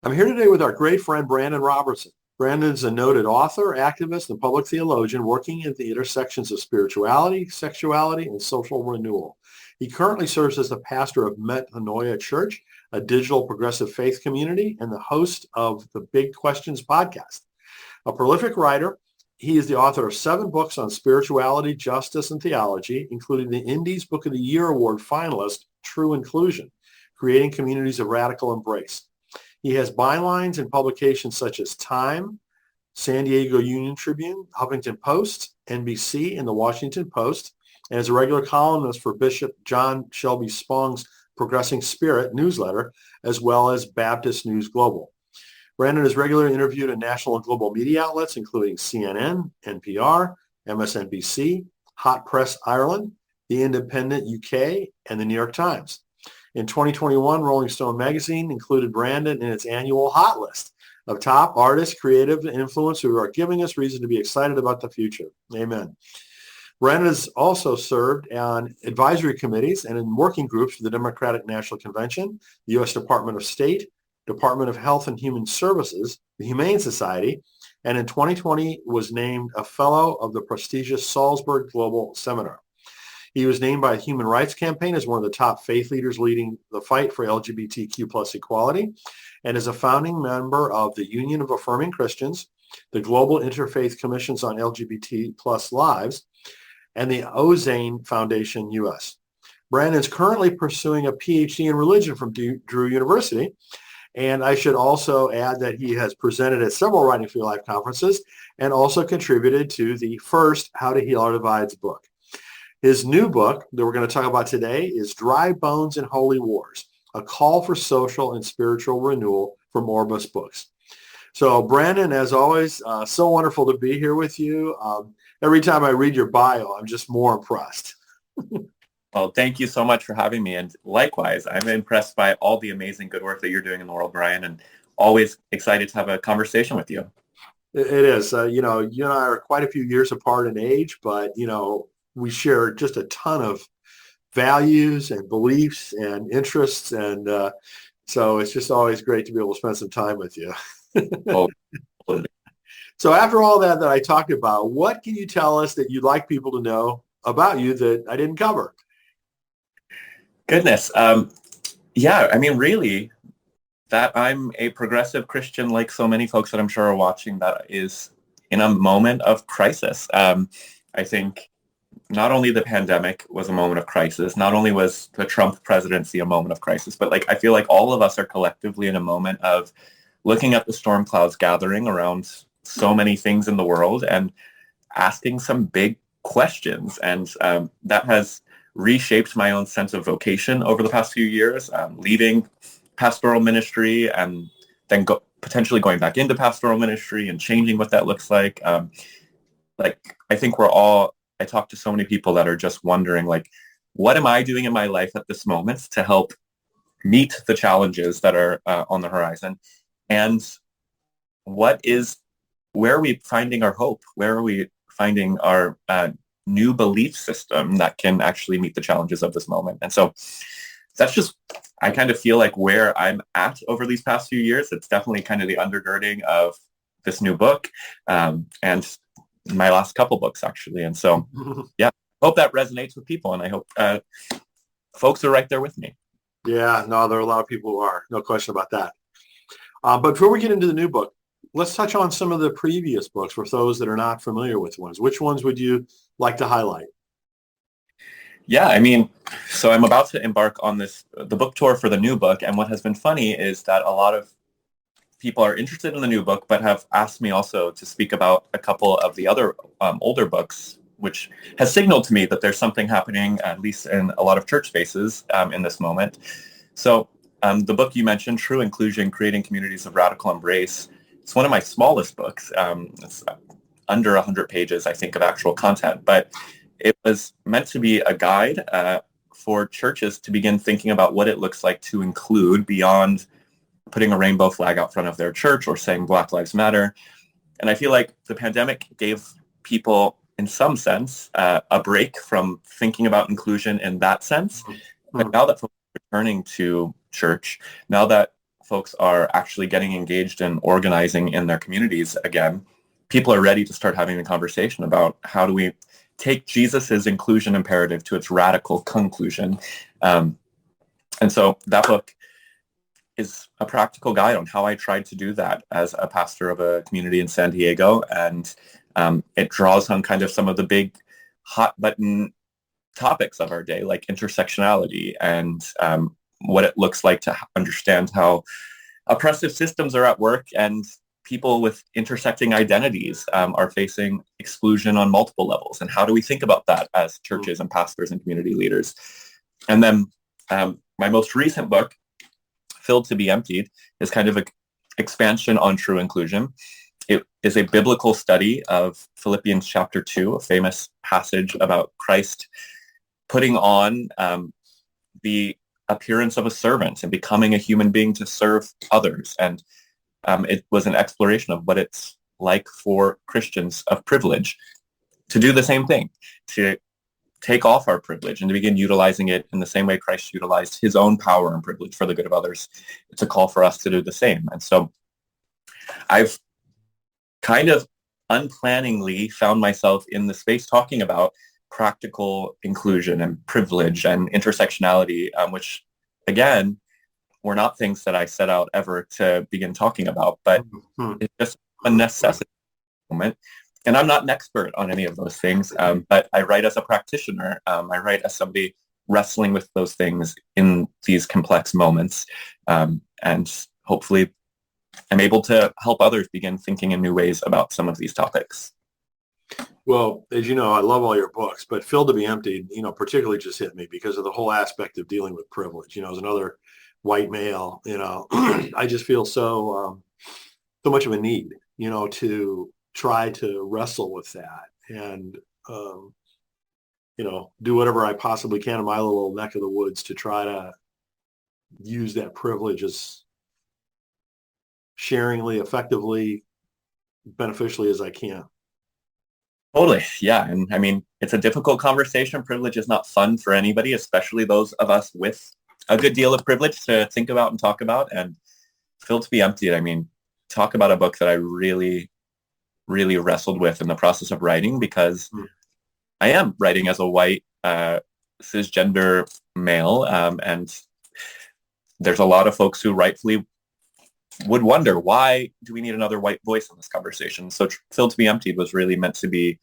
I'm here today with our great friend, Brandan Robertson. Brandan's a noted author, activist, and public theologian working at the intersections of spirituality, sexuality, and social renewal. He currently serves as the pastor of Metanoia Church, a digital progressive faith community, and the host of the Big Questions podcast. A prolific writer, he is the author of 7 books on spirituality, justice, and theology, including the Indies Book of the Year Award finalist, True Inclusion, Creating Communities of Radical Embrace. He has bylines in publications such as Time, San Diego Union Tribune, Huffington Post, NBC, and the Washington Post, and is a regular columnist for Bishop John Shelby Spong's Progressing Spirit newsletter, as well as Baptist News Global. Brandan is regularly interviewed in national and global media outlets, including CNN, NPR, MSNBC, Hot Press Ireland, The Independent UK, and the New York Times. In 2021, Rolling Stone magazine included Brandan in its annual hot list of top artists, creative, and influencers who are giving us reason to be excited about the future. Amen. Brandan has also served on advisory committees and in working groups for the Democratic National Convention, the U.S. Department of State, Department of Health and Human Services, the Humane Society, and in 2020 was named a fellow of the prestigious Salzburg Global Seminar. He was named by the Human Rights Campaign as one of the top faith leaders leading the fight for LGBTQ plus equality, and is a founding member of the Union of Affirming Christians, the Global Interfaith Commissions on LGBT plus Lives, and the Ozane Foundation US. Brandan is currently pursuing a PhD in religion from Drew University, and I should also add that he has presented at several Writing for Your Life conferences and also contributed to the first How to Heal Our Divides book. His new book that we're going to talk about today is Dry Bones and Holy Wars, a call for social and spiritual renewal from Orbis Books. So Brandan, as always, so wonderful to be here with you. Every time I read your bio, I'm just more impressed. Well, thank you so much for having me. And likewise, I'm impressed by all the amazing good work that you're doing in the world, Brian, and always excited to have a conversation with you. It is. You and I are quite a few years apart in age, but, we share just a ton of values and beliefs and interests. And so it's just always great to be able to spend some time with you. Oh, So after all that I talked about, what can you tell us that you'd like people to know about you that I didn't cover? goodness. Really, that I'm a progressive Christian, like so many folks that I'm sure are watching, that is in a moment of crisis. I think not only the pandemic was a moment of crisis, not only was the Trump presidency a moment of crisis, but I feel like all of us are collectively in a moment of looking at the storm clouds gathering around so many things in the world and asking some big questions. And that has reshaped my own sense of vocation over the past few years, leaving pastoral ministry and then potentially going back into pastoral ministry and changing what that looks like. I think I talk to so many people that are just wondering, what am I doing in my life at this moment to help meet the challenges that are on the horizon? And where are we finding our hope? Where are we finding our new belief system that can actually meet the challenges of this moment? And so that's just, I kind of feel like where I'm at over these past few years. It's definitely kind of the undergirding of this new book and my last couple books, actually. And so, yeah, I hope that resonates with people. And I hope folks are right there with me. Yeah, no, there are a lot of people who are. No question about that. But before we get into the new book, let's touch on some of the previous books for those that are not familiar with ones. Which ones would you like to highlight? Yeah, so I'm about to embark on the book tour for the new book. And what has been funny is that a lot of people are interested in the new book, but have asked me also to speak about a couple of the other older books, which has signaled to me that there's something happening, at least in a lot of church spaces in this moment. So the book you mentioned, True Inclusion, Creating Communities of Radical Embrace, it's one of my smallest books. It's under 100 pages, I think, of actual content, but it was meant to be a guide for churches to begin thinking about what it looks like to include beyond putting a rainbow flag out front of their church or saying Black Lives Matter. And I feel like the pandemic gave people, in some sense, a break from thinking about inclusion in that sense. But now that folks are returning to church, now that folks are actually getting engaged and organizing in their communities again, people are ready to start having the conversation about how do we take Jesus's inclusion imperative to its radical conclusion. And so that book is a practical guide on how I tried to do that as a pastor of a community in San Diego. And it draws on kind of some of the big hot button topics of our day, like intersectionality and what it looks like to understand how oppressive systems are at work and people with intersecting identities are facing exclusion on multiple levels. And how do we think about that as churches and pastors and community leaders? And then my most recent book, Filled to be Emptied, is kind of an expansion on true inclusion. It is a biblical study of Philippians chapter 2, a famous passage about Christ putting on the appearance of a servant and becoming a human being to serve others. And it was an exploration of what it's like for Christians of privilege to do the same thing, to take off our privilege and to begin utilizing it in the same way Christ utilized his own power and privilege for the good of others. It's a call for us to do the same. And so I've kind of unplanningly found myself in the space talking about practical inclusion and privilege and intersectionality, which, again, were not things that I set out ever to begin talking about, but it's just a necessity moment. And I'm not an expert on any of those things, but I write as a practitioner. I write as somebody wrestling with those things in these complex moments. And hopefully I'm able to help others begin thinking in new ways about some of these topics. Well, as you know, I love all your books, but Filled to be Emptied, particularly just hit me because of the whole aspect of dealing with privilege. As another white male, I just feel so much of a need, to try to wrestle with that and, do whatever I possibly can in my little neck of the woods to try to use that privilege as sharingly, effectively, beneficially as I can. Totally. Yeah. And I mean, it's a difficult conversation. Privilege is not fun for anybody, especially those of us with a good deal of privilege to think about and talk about. And Filled to be Emptied, I mean, talk about a book that I really, really wrestled with in the process of writing, because I am writing as a white cisgender male. And there's a lot of folks who rightfully would wonder, why do we need another white voice in this conversation? So Filled to be Emptied was really meant to be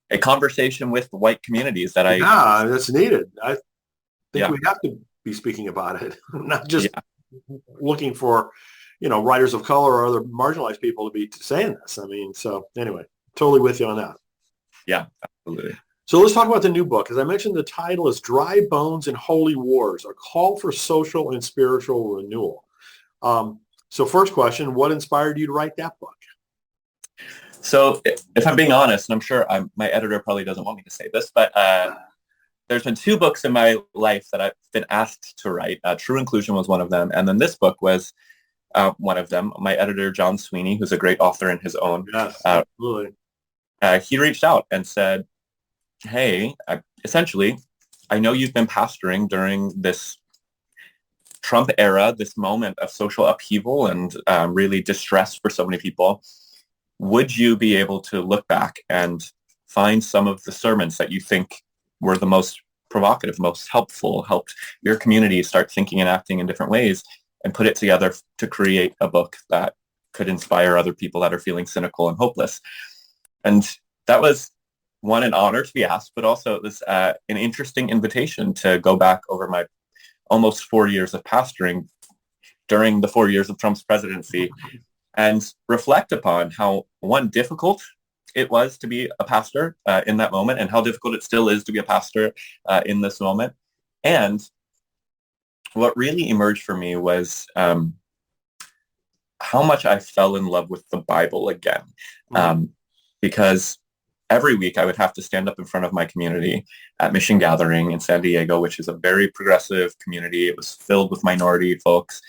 a conversation with the white communities that Yeah, that's needed. I think we have to be speaking about it, not just looking for, writers of color or other marginalized people to be saying this. I mean, so anyway, totally with you on that. Yeah, absolutely. So let's talk about the new book. As I mentioned, the title is Dry Bones and Holy Wars, a call for social and spiritual renewal. So first question, what inspired you to write that book? So if I'm being honest, and I'm sure my editor probably doesn't want me to say this, but there's been two books in my life that I've been asked to write. True Inclusion was one of them. And then this book was one of them. My editor, John Sweeney, who's a great author in his own. Yes, absolutely. He reached out and said, hey, essentially, I know you've been pastoring during this Trump era, this moment of social upheaval and really distress for so many people. Would you be able to look back and find some of the sermons that you think were the most provocative, most helpful, helped your community start thinking and acting in different ways, and put it together to create a book that could inspire other people that are feeling cynical and hopeless? And that was, one, an honor to be asked, but also it was an interesting invitation to go back over my almost 4 years of pastoring during the 4 years of Trump's presidency and reflect upon how, one, difficult it was to be a pastor in that moment, and how difficult it still is to be a pastor in this moment. And what really emerged for me was how much I fell in love with the Bible again. Because every week I would have to stand up in front of my community at Mission Gathering in San Diego, which is a very progressive community. It was filled with minority folks.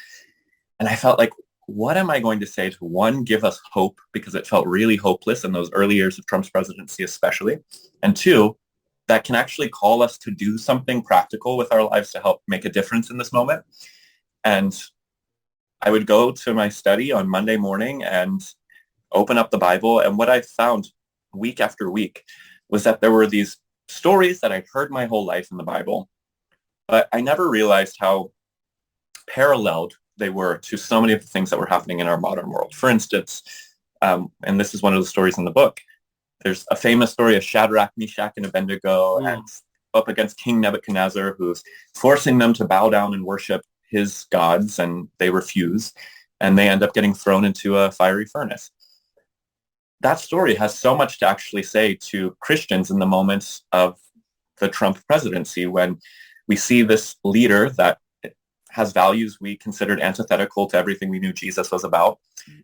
And I felt like, what am I going to say to, one, give us hope, because it felt really hopeless in those early years of Trump's presidency especially, and two, that can actually call us to do something practical with our lives to help make a difference in this moment. And I would go to my study on Monday morning and open up the Bible. And what I found week after week was that there were these stories that I'd heard my whole life in the Bible, but I never realized how paralleled they were to so many of the things that were happening in our modern world. For instance, and this is one of the stories in the book, there's a famous story of Shadrach, Meshach, and Abednego and up against King Nebuchadnezzar, who's forcing them to bow down and worship his gods, and they refuse, and they end up getting thrown into a fiery furnace. That story has so much to actually say to Christians in the moments of the Trump presidency, when we see this leader that has values we considered antithetical to everything we knew Jesus was about,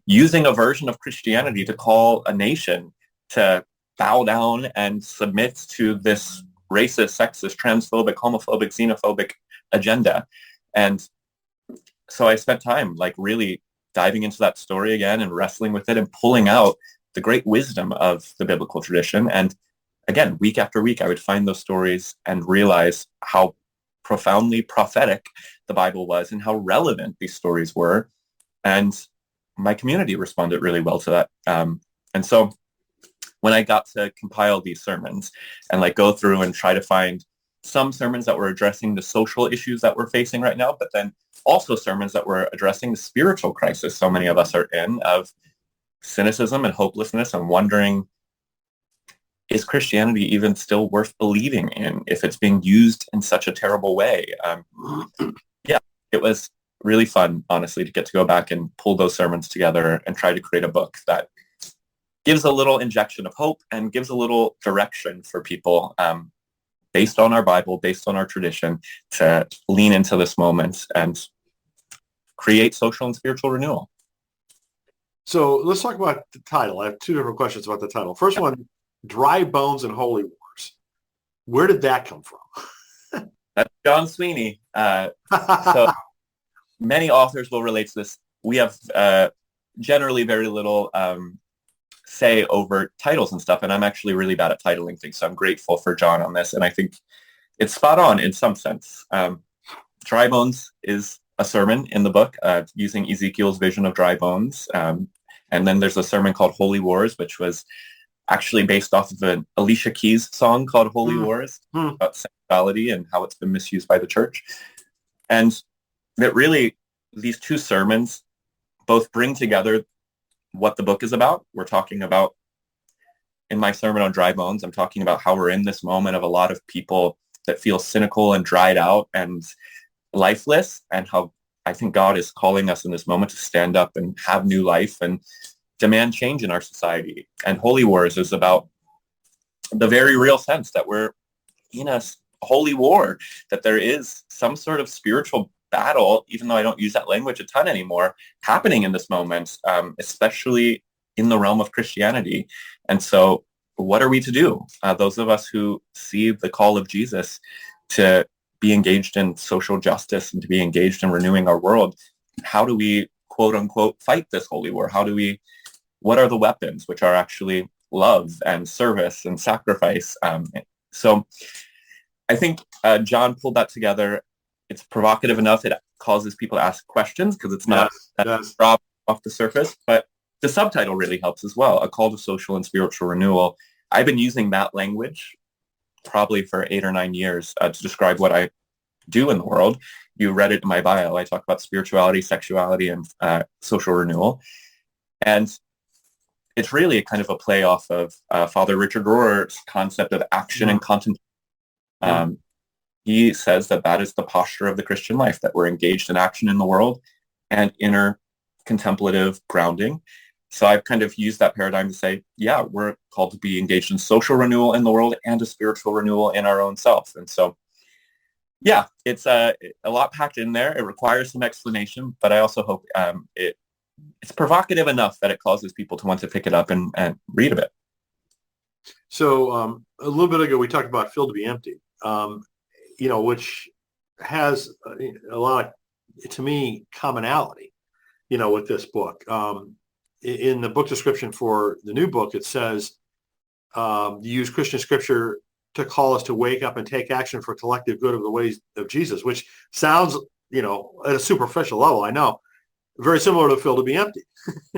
using a version of Christianity to call a nation to bow down and submit to this racist, sexist, transphobic, homophobic, xenophobic agenda. And so I spent time like really diving into that story again and wrestling with it and pulling out the great wisdom of the biblical tradition. And again, week after week, I would find those stories and realize how profoundly prophetic the Bible was and how relevant these stories were. And my community responded really well to that. And so when I got to compile these sermons and like go through and try to find some sermons that were addressing the social issues that we're facing right now, but then also sermons that were addressing the spiritual crisis so many of us are in, of cynicism and hopelessness, and wondering, is Christianity even still worth believing in if it's being used in such a terrible way? Yeah, it was really fun, honestly, to get to go back and pull those sermons together and try to create a book that gives a little injection of hope and gives a little direction for people, based on our Bible, based on our tradition, to lean into this moment and create social and spiritual renewal. So let's talk about the title. I have two different questions about the title. First one, Dry Bones and Holy Wars. Where did that come from? That's John Sweeney. So many authors will relate to this. We have generally very little say over titles and stuff, and I'm actually really bad at titling things, so I'm grateful for John on this, and I think it's spot on in some sense. Dry Bones is a sermon in the book using Ezekiel's vision of dry bones, and then there's a sermon called Holy Wars, which was actually based off of an Alicia Keys song called Holy Wars, about sexuality and how it's been misused by the church. And that really, these two sermons both bring together what the book is about. We're talking about, in my sermon on Dry Bones, I'm talking about how we're in this moment of a lot of people that feel cynical and dried out and lifeless, and how I think God is calling us in this moment to stand up and have new life and demand change in our society. And Holy Wars is about the very real sense that we're in a holy war, that there is some sort of spiritual battle, even though I don't use that language a ton anymore, happening in this moment, especially in the realm of Christianity. And so what are we to do? Those of us who see the call of Jesus to be engaged in social justice and to be engaged in renewing our world, how do we, quote unquote, fight this holy war? What are the weapons, which are actually love and service and sacrifice? So I think John pulled that together. It's provocative enough. It causes people to ask questions because it's not drop off the surface, but the subtitle really helps as well. A call to social and spiritual renewal. I've been using that language probably for 8 or 9 years to describe what I do in the world. You read it in my bio. I talk about spirituality, sexuality, and social renewal. And it's really a kind of a play off of Father Richard Rohr's concept of action and contemplation. He says that is the posture of the Christian life, that we're engaged in action in the world and inner contemplative grounding. So I've kind of used that paradigm to say, yeah, we're called to be engaged in social renewal in the world and a spiritual renewal in our own self. And so, yeah, it's a lot packed in there. It requires some explanation, but I also hope it's provocative enough that it causes people to want to pick it up and read a bit. So a little bit ago, we talked about Filled to be Empty, which has a lot of, to me, commonality, with this book. In the book description for the new book, it says, you use Christian scripture to call us to wake up and take action for collective good of the ways of Jesus, which sounds, at a superficial level, I know, Very similar to Fill to Be Empty.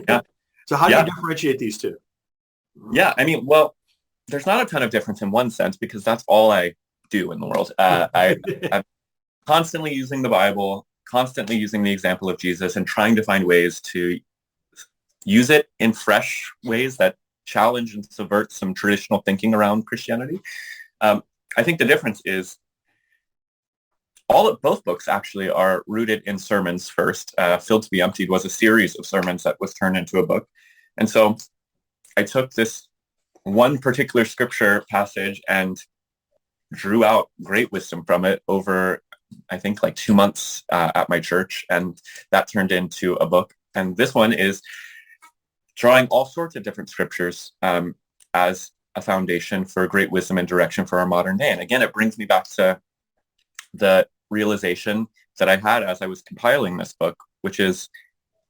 Yeah. So how do you differentiate these two? Yeah, I mean, well, there's not a ton of difference in one sense because that's all I do in the world. I'm constantly using the Bible, constantly using the example of Jesus and trying to find ways to use it in fresh ways that challenge and subvert some traditional thinking around Christianity. I think the difference is both books actually are rooted in sermons first. Filled to Be Emptied was a series of sermons that was turned into a book. And so I took this one particular scripture passage and drew out great wisdom from it over, I think, like 2 months at my church. And that turned into a book. And this one is drawing all sorts of different scriptures as a foundation for great wisdom and direction for our modern day. And again, it brings me back to the realization that I had as I was compiling this book, which is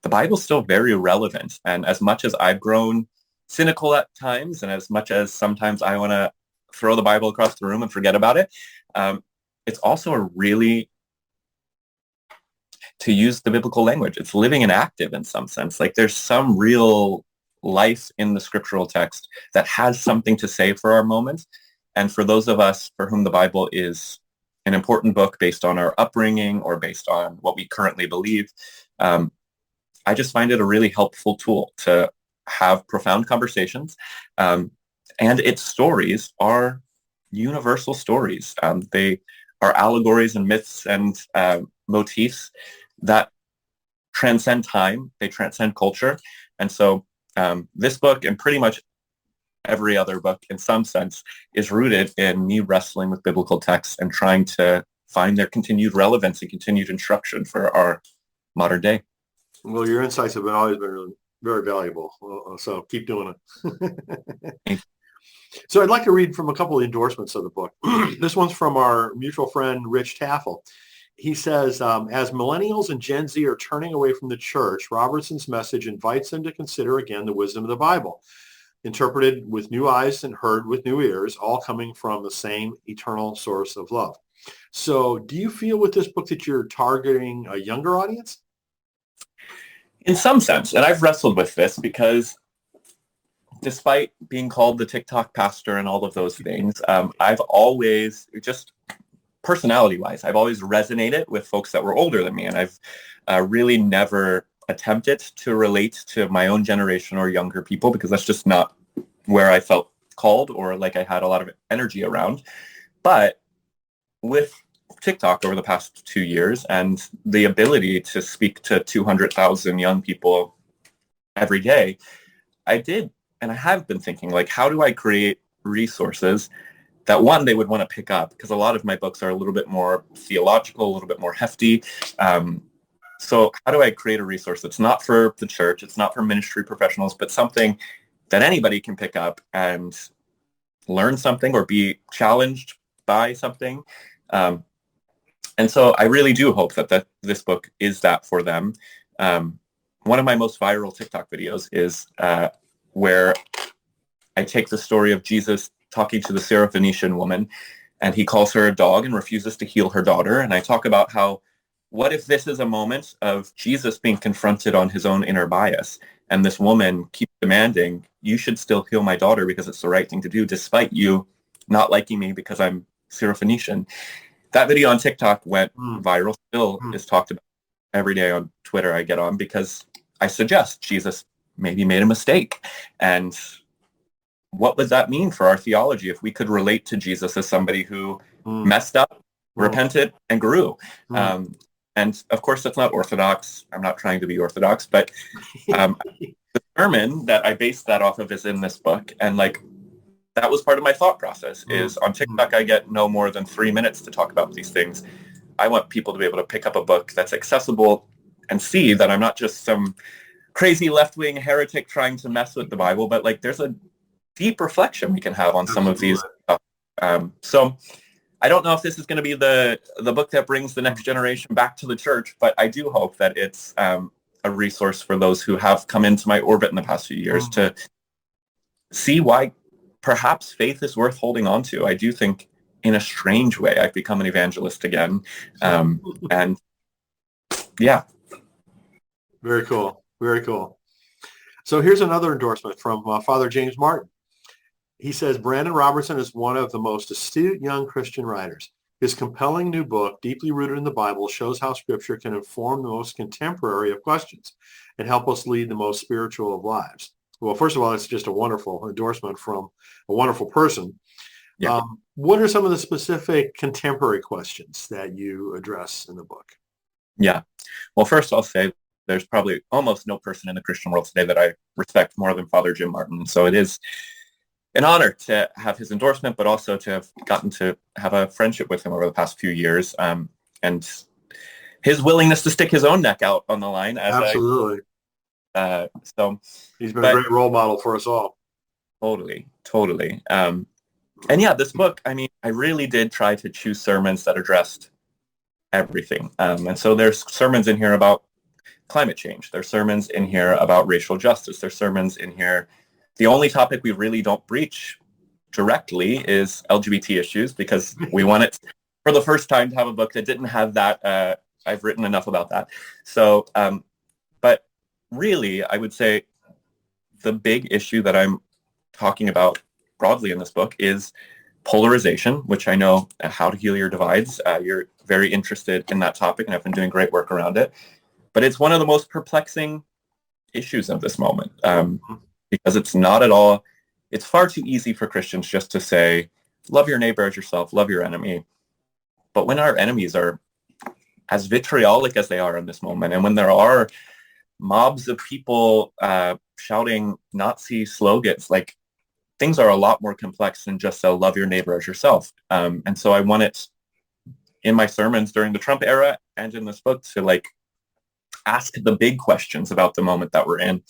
the Bible's still very relevant. And as much as I've grown cynical at times, and as much as sometimes I want to throw the Bible across the room and forget about it, it's also a really, to use the biblical language, it's living and active in some sense. Like there's some real life in the scriptural text that has something to say for our moment. And for those of us for whom the Bible is an important book based on our upbringing or based on what we currently believe, I just find it a really helpful tool to have profound conversations. And its stories are universal stories. They are allegories and myths and motifs that transcend time. They transcend culture. And so this book and pretty much every other book in some sense is rooted in me wrestling with biblical texts and trying to find their continued relevance and continued instruction for our modern day. Well, your insights have always been really very valuable. So keep doing it. So I'd like to read from a couple of endorsements of the book. This one's from our mutual friend, Rich Taffel. He says, as millennials and Gen Z are turning away from the church, Robertson's message invites them to consider again the wisdom of the Bible, interpreted with new eyes and heard with new ears, all coming from the same eternal source of love. So do you feel with this book that you're targeting a younger audience? In some sense, and I've wrestled with this because despite being called the TikTok pastor and all of those things, I've always, just personality-wise, I've always resonated with folks that were older than me, and I've really never attempted to relate to my own generation or younger people because that's just not where I felt called or like I had a lot of energy around. But with TikTok over the past 2 years and the ability to speak to 200,000 young people every day, I did, and I have been thinking, like, how do I create resources that, one, they would want to pick up? Because a lot of my books are a little bit more theological, a little bit more hefty. So how do I create a resource that's not for the church, it's not for ministry professionals, but something that anybody can pick up and learn something or be challenged by something? And so I really do hope that this book is that for them. One of my most viral TikTok videos is where I take the story of Jesus talking to the Syrophoenician woman, and he calls her a dog and refuses to heal her daughter. And I talk about how, what if this is a moment of Jesus being confronted on his own inner bias, and this woman keeps demanding, you should still heal my daughter because it's the right thing to do, despite you not liking me because I'm Syrophoenician. That video on TikTok went viral, still is talked about every day on Twitter I get on, because I suggest Jesus maybe made a mistake. And what would that mean for our theology if we could relate to Jesus as somebody who messed up, repented, and grew? And of course, that's not orthodox. I'm not trying to be orthodox, but the sermon that I based that off of is in this book. And like, that was part of my thought process is on TikTok, I get no more than 3 minutes to talk about these things. I want people to be able to pick up a book that's accessible and see that I'm not just some crazy left-wing heretic trying to mess with the Bible, but like there's a deep reflection we can have on some of these. So I don't know if this is going to be the book that brings the next generation back to the church, but I do hope that it's a resource for those who have come into my orbit in the past few years to see why perhaps faith is worth holding on to. I do think in a strange way, I've become an evangelist again. And yeah. Very cool. Very cool. So here's another endorsement from Father James Martin. He says, Brandan Robertson is one of the most astute young Christian writers. His compelling new book, deeply rooted in the Bible, shows how Scripture can inform the most contemporary of questions and help us lead the most spiritual of lives. Well, first of all, it's just a wonderful endorsement from a wonderful person. Yeah. What are some of the specific contemporary questions that you address in the book? Yeah. Well, first I'll say there's probably almost no person in the Christian world today that I respect more than Father Jim Martin. So it is an honor to have his endorsement, but also to have gotten to have a friendship with him over the past few years, and his willingness to stick his own neck out on the line. Absolutely. So he's been a great role model for us all. Totally. And yeah, this book, I mean, I really did try to choose sermons that addressed everything. And so there's sermons in here about climate change. There's sermons in here about racial justice. There's sermons in here. The only topic we really don't breach directly is LGBT issues, because we wanted for the first time to have a book that didn't have that. I've written enough about that. So, but really, I would say the big issue that I'm talking about broadly in this book is polarization, which I know How to Heal Your Divides. You're very interested in that topic, and I've been doing great work around it. But it's one of the most perplexing issues of this moment, because it's not at all, it's far too easy for Christians just to say, love your neighbor as yourself, love your enemy. But when our enemies are as vitriolic as they are in this moment, and when there are mobs of people shouting Nazi slogans, like, things are a lot more complex than just love your neighbor as yourself. And so I want it in my sermons during the Trump era and in this book to ask the big questions about the moment that we're in,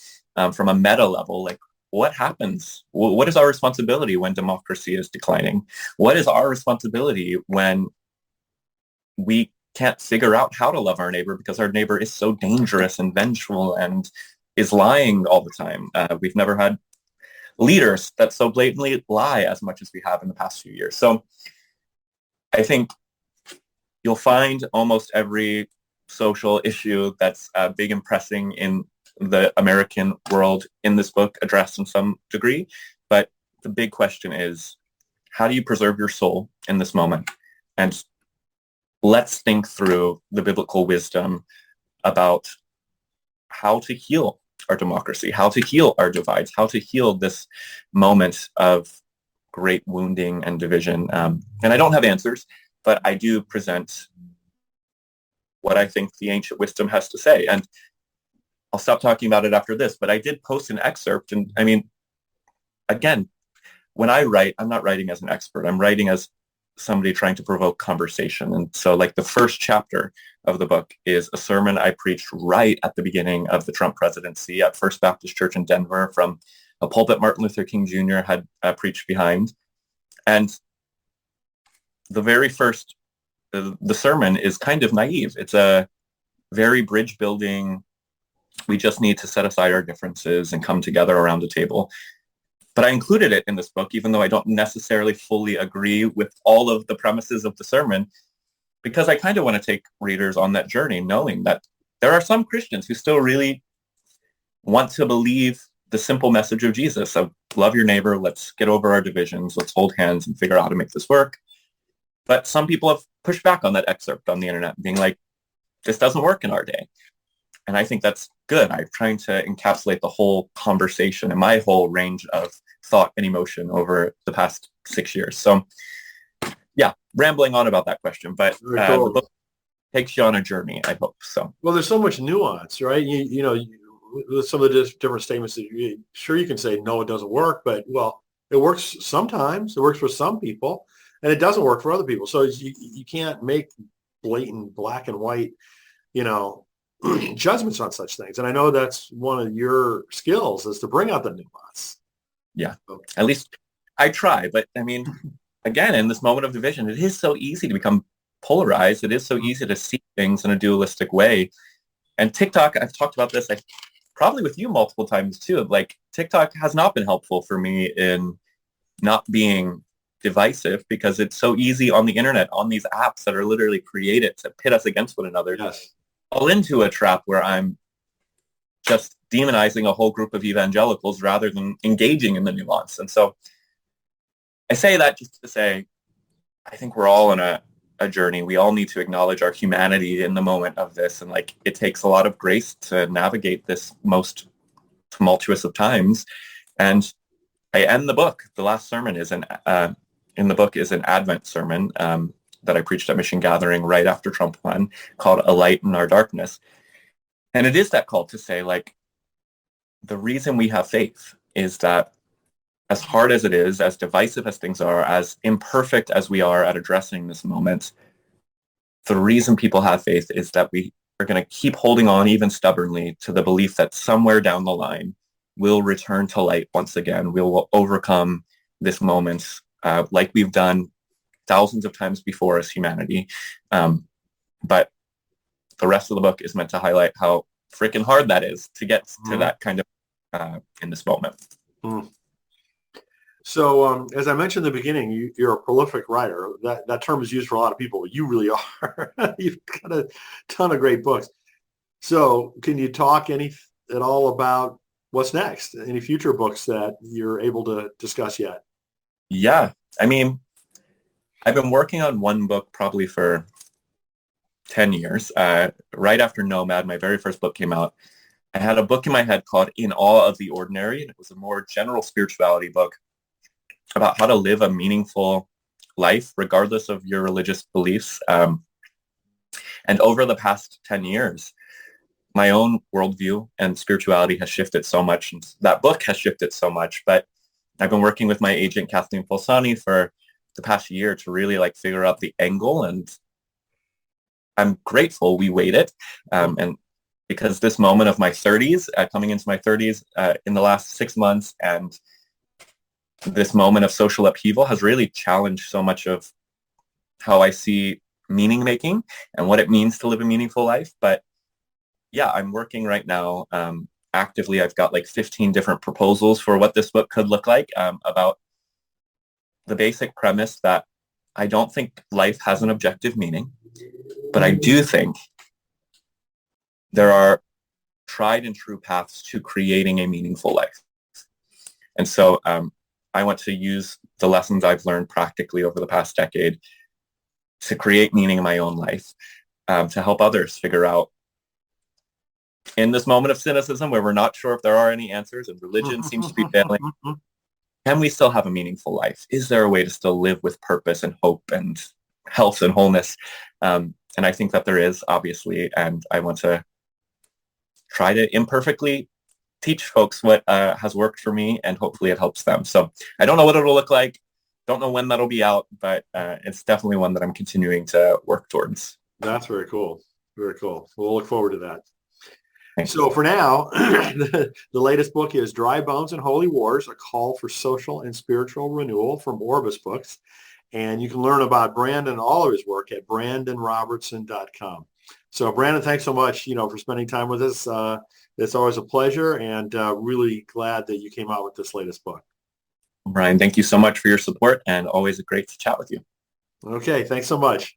from a meta level. Like, what happens? What is our responsibility when democracy is declining? What is our responsibility when we can't figure out how to love our neighbor because our neighbor is so dangerous and vengeful and is lying all the time? We've never had leaders that so blatantly lie as much as we have in the past few years. So I think you'll find almost every social issue that's big and pressing in the American world in this book addressed in some degree. But the big question is, how do you preserve your soul in this moment? And let's think through the biblical wisdom about how to heal our democracy, how to heal our divides, how to heal this moment of great wounding and division. And I don't have answers, but I do present what I think the ancient wisdom has to say. And I'll stop talking about it after this, but I did post an excerpt. And I mean, again, when I write, I'm not writing as an expert. I'm writing as somebody trying to provoke conversation. And so the first chapter of the book is a sermon I preached right at the beginning of the Trump presidency at First Baptist Church in Denver, from a pulpit Martin Luther King Jr. had preached behind. And the very first, the sermon is kind of naive. It's a very bridge building. We just need to set aside our differences and come together around a table. But I included it in this book, even though I don't necessarily fully agree with all of the premises of the sermon, because I kind of want to take readers on that journey, knowing that there are some Christians who still really want to believe the simple message of Jesus of love your neighbor, let's get over our divisions, let's hold hands and figure out how to make this work. But some people have pushed back on that excerpt on the internet, being like, this doesn't work in our day. And I think that's good. I'm trying to encapsulate the whole conversation and my whole range of thought and emotion over the past 6 years. So yeah, rambling on about that question, but cool. The book takes you on a journey, I hope. So, well, there's so much nuance, right? You know, with some of the different statements that you can say, no, it doesn't work, but well, it works sometimes. It works for some people and it doesn't work for other people. So you can't make blatant black and white, judgments on such things. And I know that's one of your skills, is to bring out the nuance. Yeah, at least I try. But I mean, again, in this moment of division, it is so easy to become polarized. It is so easy to see things in a dualistic way. And TikTok, I've talked about this, probably with you multiple times too. TikTok has not been helpful for me in not being divisive, because it's so easy on the internet, on these apps that are literally created to pit us against one another. Yes. Fall into a trap where I'm just demonizing a whole group of evangelicals rather than engaging in the nuance. And so I say that just to say, I think we're all on a journey. We all need to acknowledge our humanity in the moment of this. And like, it takes a lot of grace to navigate this most tumultuous of times. And I end the book. The last sermon is in the book is an Advent sermon that I preached at Mission Gathering right after Trump won, called A Light in Our Darkness. And it is that call to say, like, the reason we have faith is that as hard as it is, as divisive as things are, as imperfect as we are at addressing this moment, the reason people have faith is that we are going to keep holding on, even stubbornly, to the belief that somewhere down the line we'll return to light once again. We'll overcome this moment like we've done thousands of times before as humanity. But the rest of the book is meant to highlight how freaking hard that is to get to that kind of in this moment. So as I mentioned in the beginning, you're a prolific writer. That term is used for a lot of people, but you really are. You've got a ton of great books. So can you talk at all about what's next? Any future books that you're able to discuss yet? Yeah. I mean, I've been working on one book probably for 10 years. Right after Nomad, my very first book came out, I had a book in my head called In Awe of the Ordinary. And it was a more general spirituality book about how to live a meaningful life, regardless of your religious beliefs. And over the past 10 years, my own worldview and spirituality has shifted so much. And that book has shifted so much. But I've been working with my agent, Kathleen Folsani, for the past year to really like figure out the angle. And I'm grateful we waited. And because this moment of my 30s, coming into my 30s in the last 6 months, and this moment of social upheaval has really challenged so much of how I see meaning making and what it means to live a meaningful life. But yeah, I'm working right now actively. I've got like 15 different proposals for what this book could look like, about the basic premise that I don't think life has an objective meaning, but I do think there are tried and true paths to creating a meaningful life. And so I want to use the lessons I've learned practically over the past decade to create meaning in my own life, to help others figure out, in this moment of cynicism where we're not sure if there are any answers and religion seems to be failing, can we still have a meaningful life? Is there a way to still live with purpose and hope and health and wholeness? And I think that there is, obviously, and I want to try to imperfectly teach folks what has worked for me, and hopefully it helps them. So I don't know what it'll look like. Don't know when that'll be out, but it's definitely one that I'm continuing to work towards. That's very cool. Very cool. We'll look forward to that. Thanks. So for now, the latest book is Dry Bones and Holy Wars, a call for social and spiritual renewal, from Orbis Books. And you can learn about Brandan and all of his work at brandanrobertson.com. So Brandan, thanks so much, for spending time with us. It's always a pleasure, and really glad that you came out with this latest book. Brian, thank you so much for your support, and always great to chat with you. Okay, thanks so much.